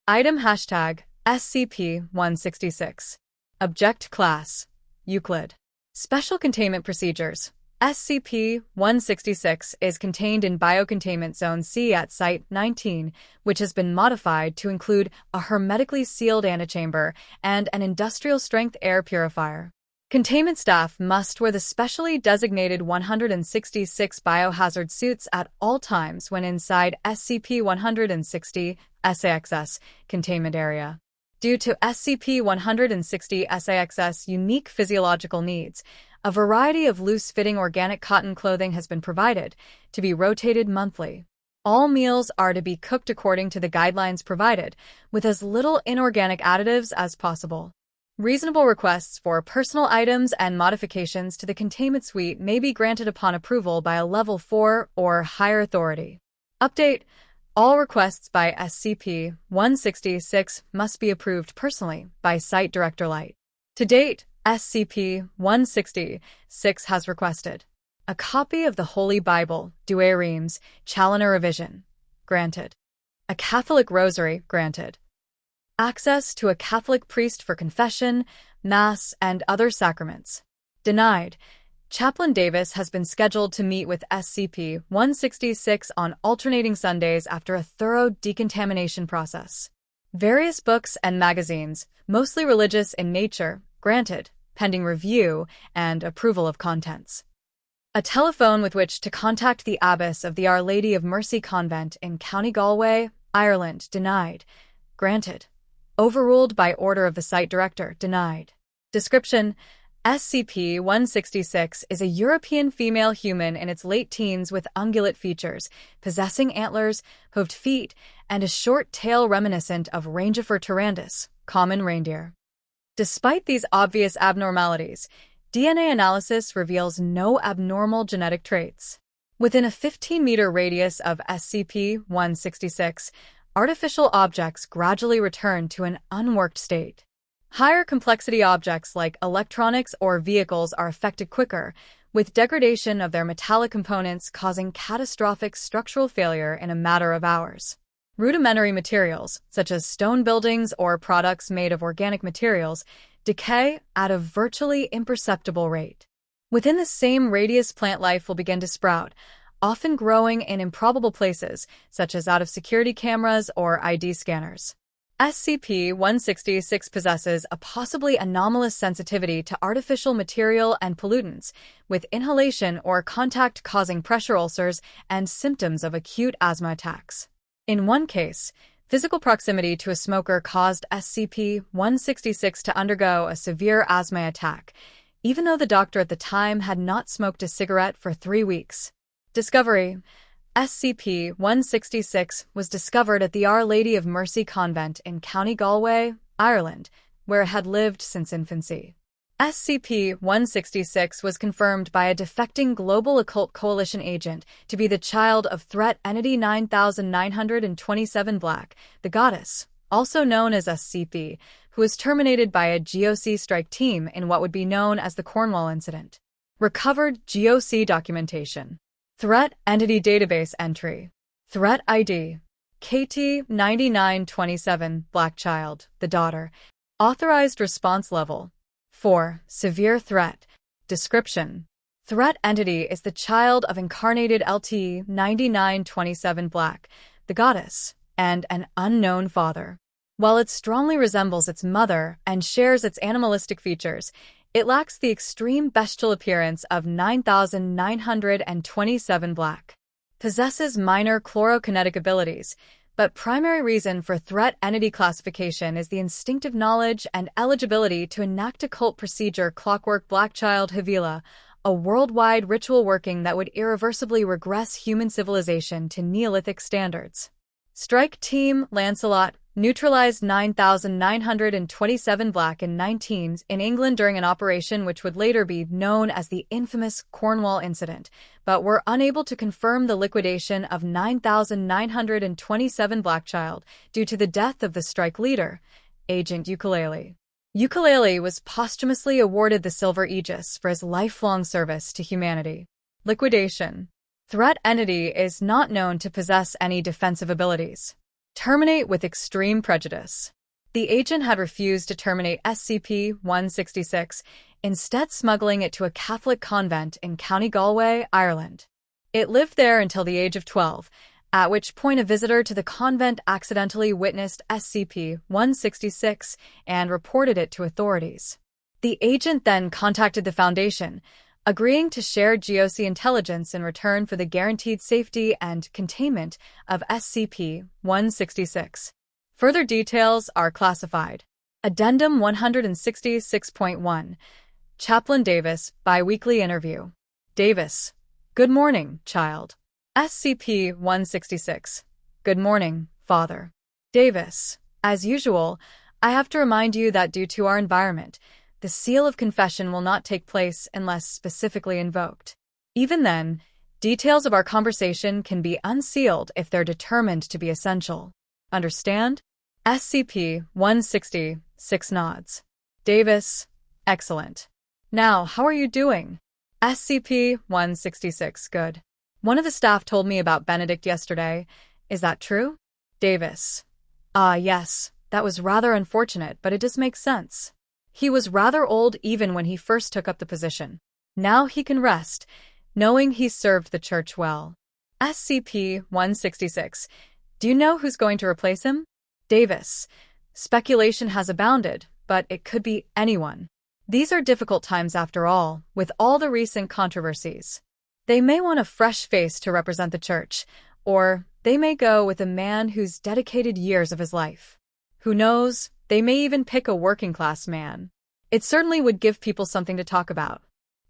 Item hashtag SCP-166. Object Class Euclid. Special Containment Procedures. SCP-166 is contained in Biocontainment Zone C at Site-19, which has been modified to include a hermetically sealed antechamber and an industrial-strength air purifier. Containment staff must wear the specially designated 166 biohazard suits at all times when inside SCP-160 SAXS containment area. Due to SCP-160 SAXS unique physiological needs, a variety of loose-fitting organic cotton clothing has been provided, to be rotated monthly. All meals are to be cooked according to the guidelines provided, with as little inorganic additives as possible. Reasonable requests for personal items and modifications to the containment suite may be granted upon approval by a Level 4 or higher authority. Update: all requests by SCP-166 must be approved personally by Site Director Light. To date, SCP-166 has requested a copy of the Holy Bible, Douay Rheims, Challoner Revision. Granted. A Catholic Rosary. Granted. Access to a Catholic priest for confession, Mass, and other sacraments. Denied. Chaplain Davis has been scheduled to meet with SCP-166 on alternating Sundays after a thorough decontamination process. Various books and magazines, mostly religious in nature, granted, pending review and approval of contents. A telephone with which to contact the abbess of the Our Lady of Mercy Convent in County Galway, Ireland. Denied. Granted. Overruled by order of the site director. Denied. Description: SCP-166 is a European female human in its late teens with ungulate features, possessing antlers, hooved feet, and a short tail reminiscent of Rangifer tarandus, common reindeer. Despite these obvious abnormalities, DNA analysis reveals no abnormal genetic traits. Within a 15-meter radius of SCP-166, artificial objects gradually return to an unworked state. Higher complexity objects like electronics or vehicles are affected quicker, with degradation of their metallic components causing catastrophic structural failure in a matter of hours. Rudimentary materials, such as stone buildings or products made of organic materials, decay at a virtually imperceptible rate. Within the same radius, plant life will begin to sprout, often growing in improbable places, such as out of security cameras or ID scanners. SCP-166 possesses a possibly anomalous sensitivity to artificial material and pollutants, with inhalation or contact causing pressure ulcers and symptoms of acute asthma attacks. In one case, physical proximity to a smoker caused SCP-166 to undergo a severe asthma attack, even though the doctor at the time had not smoked a cigarette for 3 weeks. Discovery: SCP-166 was discovered at the Our Lady of Mercy Convent in County Galway, Ireland, where it had lived since infancy. SCP-166 was confirmed by a defecting Global Occult Coalition agent to be the child of Threat Entity 9927 Black, the goddess, also known as SCP, who was terminated by a GOC strike team in what would be known as the Cornwall Incident. Recovered GOC documentation. Threat Entity Database Entry. Threat ID: KT-9927 Black Child, the daughter. Authorized Response Level 4. Severe Threat. Description: Threat Entity is the child of incarnated LT-9927 Black, the goddess, and an unknown father. While it strongly resembles its mother and shares its animalistic features, it lacks the extreme bestial appearance of 9927 Black. Possesses minor chlorokinetic abilities, but primary reason for threat entity classification is the instinctive knowledge and eligibility to enact occult procedure Clockwork Blackchild Havila, a worldwide ritual working that would irreversibly regress human civilization to Neolithic standards. Strike Team Lancelot neutralized 9927 Black in England during an operation which would later be known as the infamous Cornwall Incident, but were unable to confirm the liquidation of 9927 Blackchild due to the death of the strike leader, Agent Ukulele. Ukulele was posthumously awarded the Silver Aegis for his lifelong service to humanity. Liquidation. Threat Entity is not known to possess any defensive abilities. Terminate with extreme prejudice. The agent had refused to terminate SCP-166, instead smuggling it to a Catholic convent in County Galway, Ireland. It lived there until the age of 12, at which point a visitor to the convent accidentally witnessed SCP-166 and reported it to authorities. The agent then contacted the Foundation, agreeing to share GOC intelligence in return for the guaranteed safety and containment of SCP-166. Further details are classified. Addendum 166.1. Chaplain Davis, Biweekly Interview. Davis: Good morning, child. SCP-166. Good morning, Father. Davis: As usual, I have to remind you that due to our environment, the seal of confession will not take place unless specifically invoked. Even then, details of our conversation can be unsealed if they're determined to be essential. Understand? SCP-166 nods. Davis: Excellent. Now, how are you doing? SCP-166 Good. One of the staff told me about Benedict yesterday. Is that true? Davis: Yes. That was rather unfortunate, but it just makes sense. He was rather old even when he first took up the position. Now he can rest, knowing he served the church well. SCP-166. Do you know who's going to replace him? Davis: Speculation has abounded, but it could be anyone. These are difficult times after all, with all the recent controversies. They may want a fresh face to represent the church, or they may go with a man who's dedicated years of his life. Who knows, they may even pick a working-class man. It certainly would give people something to talk about.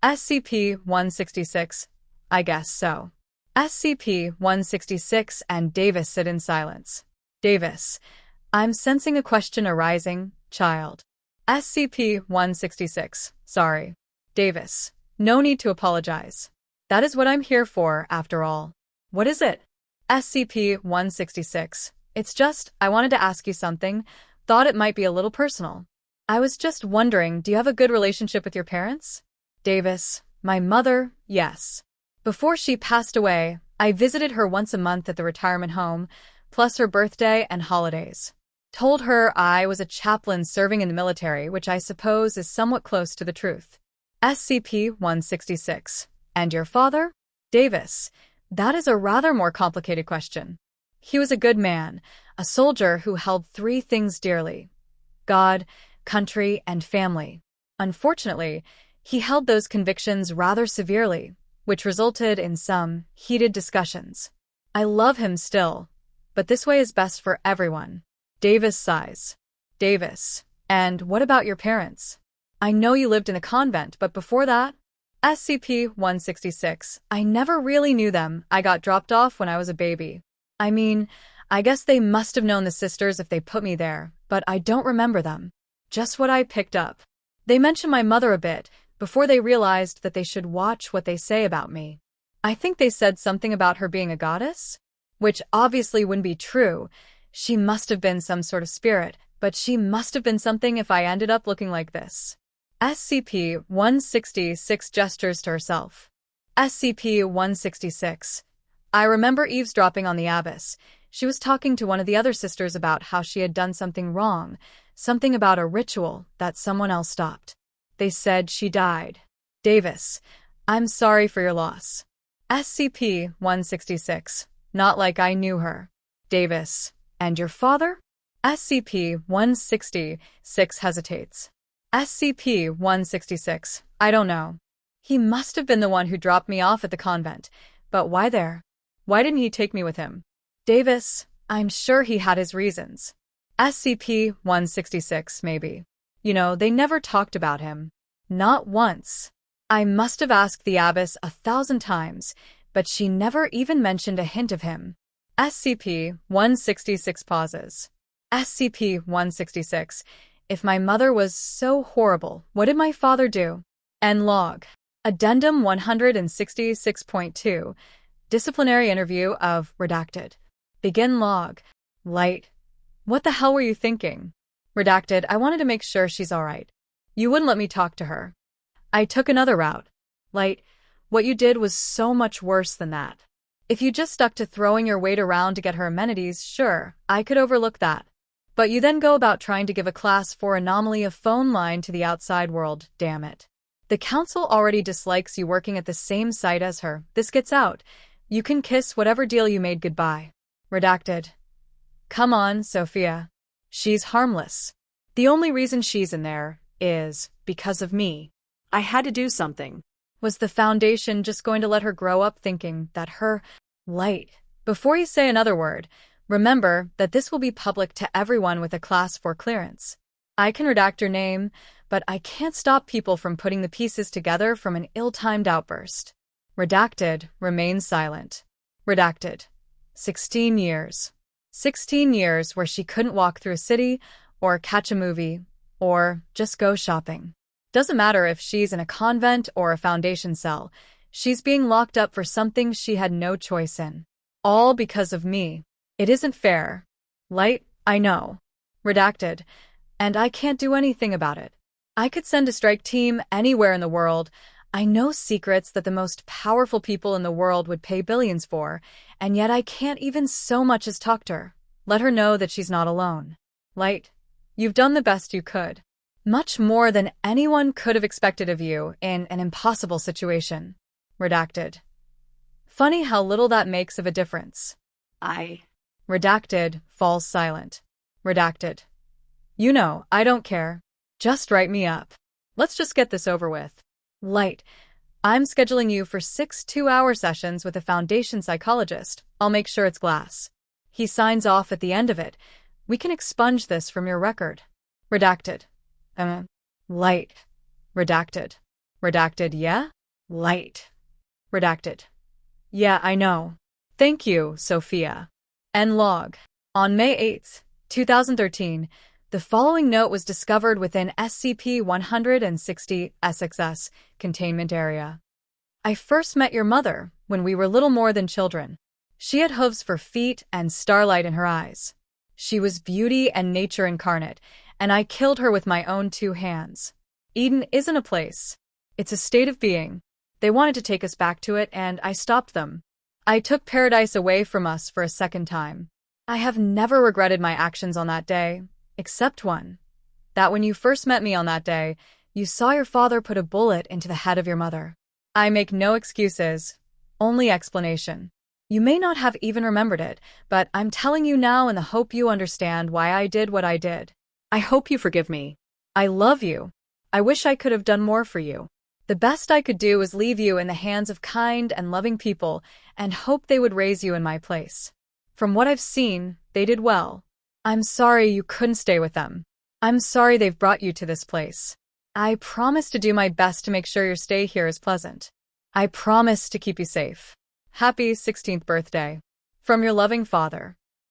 SCP-166. I guess so. SCP-166 and Davis sit in silence. Davis: I'm sensing a question arising, child. SCP-166. Sorry. Davis: No need to apologize. That is what I'm here for, after all. What is it? SCP-166. It's just, I wanted to ask you something. Thought it might be a little personal. I was just wondering, do you have a good relationship with your parents? Davis: My mother, yes. Before she passed away, I visited her once a month at the retirement home, plus her birthday and holidays. Told her I was a chaplain serving in the military, which I suppose is somewhat close to the truth. SCP-166. And your father? Davis: That is a rather more complicated question. He was a good man, a soldier who held three things dearly: God, country, and family. Unfortunately, he held those convictions rather severely, which resulted in some heated discussions. I love him still, but this way is best for everyone. Davis sighs. Davis: And what about your parents? I know you lived in a convent, but before that? SCP-166. I never really knew them. I got dropped off when I was a baby. I mean, I guess they must have known the sisters if they put me there, but I don't remember them. Just what I picked up. They mentioned my mother a bit, before they realized that they should watch what they say about me. I think they said something about her being a goddess? Which obviously wouldn't be true. She must have been some sort of spirit, but she must have been something if I ended up looking like this. SCP-166 gestures to herself. SCP-166. I remember eavesdropping on the abbess. She was talking to one of the other sisters about how she had done something wrong, something about a ritual that someone else stopped. They said she died. Davis: I'm sorry for your loss. SCP-166. Not like I knew her. Davis: And your father? SCP-166 hesitates. SCP-166. I don't know. He must have been the one who dropped me off at the convent. But why there? Why didn't he take me with him? Davis: I'm sure he had his reasons. SCP-166, maybe. You know, they never talked about him. Not once. I must have asked the abbess 1,000 times, but she never even mentioned a hint of him. SCP-166 pauses. SCP-166. If my mother was so horrible, what did my father do? End log. Addendum 166.2. Disciplinary interview of Redacted. Begin log. Light. What the hell were you thinking? Redacted. I wanted to make sure she's alright. You wouldn't let me talk to her. I took another route. Light. What you did was so much worse than that. If you just stuck to throwing your weight around to get her amenities, sure, I could overlook that. But you then go about trying to give a class 4 anomaly a phone line to the outside world, damn it. The council already dislikes you working at the same site as her. This gets out. You can kiss whatever deal you made goodbye. Redacted. Come on, Sophia. She's harmless. The only reason she's in there is because of me. I had to do something. Was the Foundation just going to let her grow up thinking that her light? Before you say another word, remember that this will be public to everyone with a Class 4 clearance. I can redact your name, but I can't stop people from putting the pieces together from an ill-timed outburst. Redacted, remain silent. Redacted. 16 years. 16 years where she couldn't walk through a city, or catch a movie, or just go shopping. Doesn't matter if she's in a convent or a Foundation cell, she's being locked up for something she had no choice in. All because of me. It isn't fair. Light, I know. Redacted. And I can't do anything about it. I could send a strike team anywhere in the world. I know secrets that the most powerful people in the world would pay billions for, and yet I can't even so much as talk to her. Let her know that she's not alone. Light, you've done the best you could. Much more than anyone could have expected of you in an impossible situation. Redacted. Funny how little that makes of a difference. Redacted, falls silent. Redacted. You know, I don't care. Just write me up. Let's just get this over with. Light, I'm scheduling you for 6 2-hour sessions with a Foundation psychologist. I'll make sure it's glass. He signs off at the end of it. We can expunge this from your record. Redacted. Light. Redacted. Redacted, yeah? Light. Redacted. Yeah, I know. Thank you, Sophia. End log. On May 8, 2013, the following note was discovered within SCP-166 containment area. I first met your mother when we were little more than children. She had hooves for feet and starlight in her eyes. She was beauty and nature incarnate, and I killed her with my own 2 hands. Eden isn't a place. It's a state of being. They wanted to take us back to it, and I stopped them. I took paradise away from us for a second time. I have never regretted my actions on that day, except one. That when you first met me on that day, you saw your father put a bullet into the head of your mother. I make no excuses, only explanation. You may not have even remembered it, but I'm telling you now in the hope you understand why I did what I did. I hope you forgive me. I love you. I wish I could have done more for you. The best I could do was leave you in the hands of kind and loving people and hope they would raise you in my place. From what I've seen, they did well. I'm sorry you couldn't stay with them. I'm sorry they've brought you to this place. I promise to do my best to make sure your stay here is pleasant. I promise to keep you safe. Happy 16th birthday. From your loving father.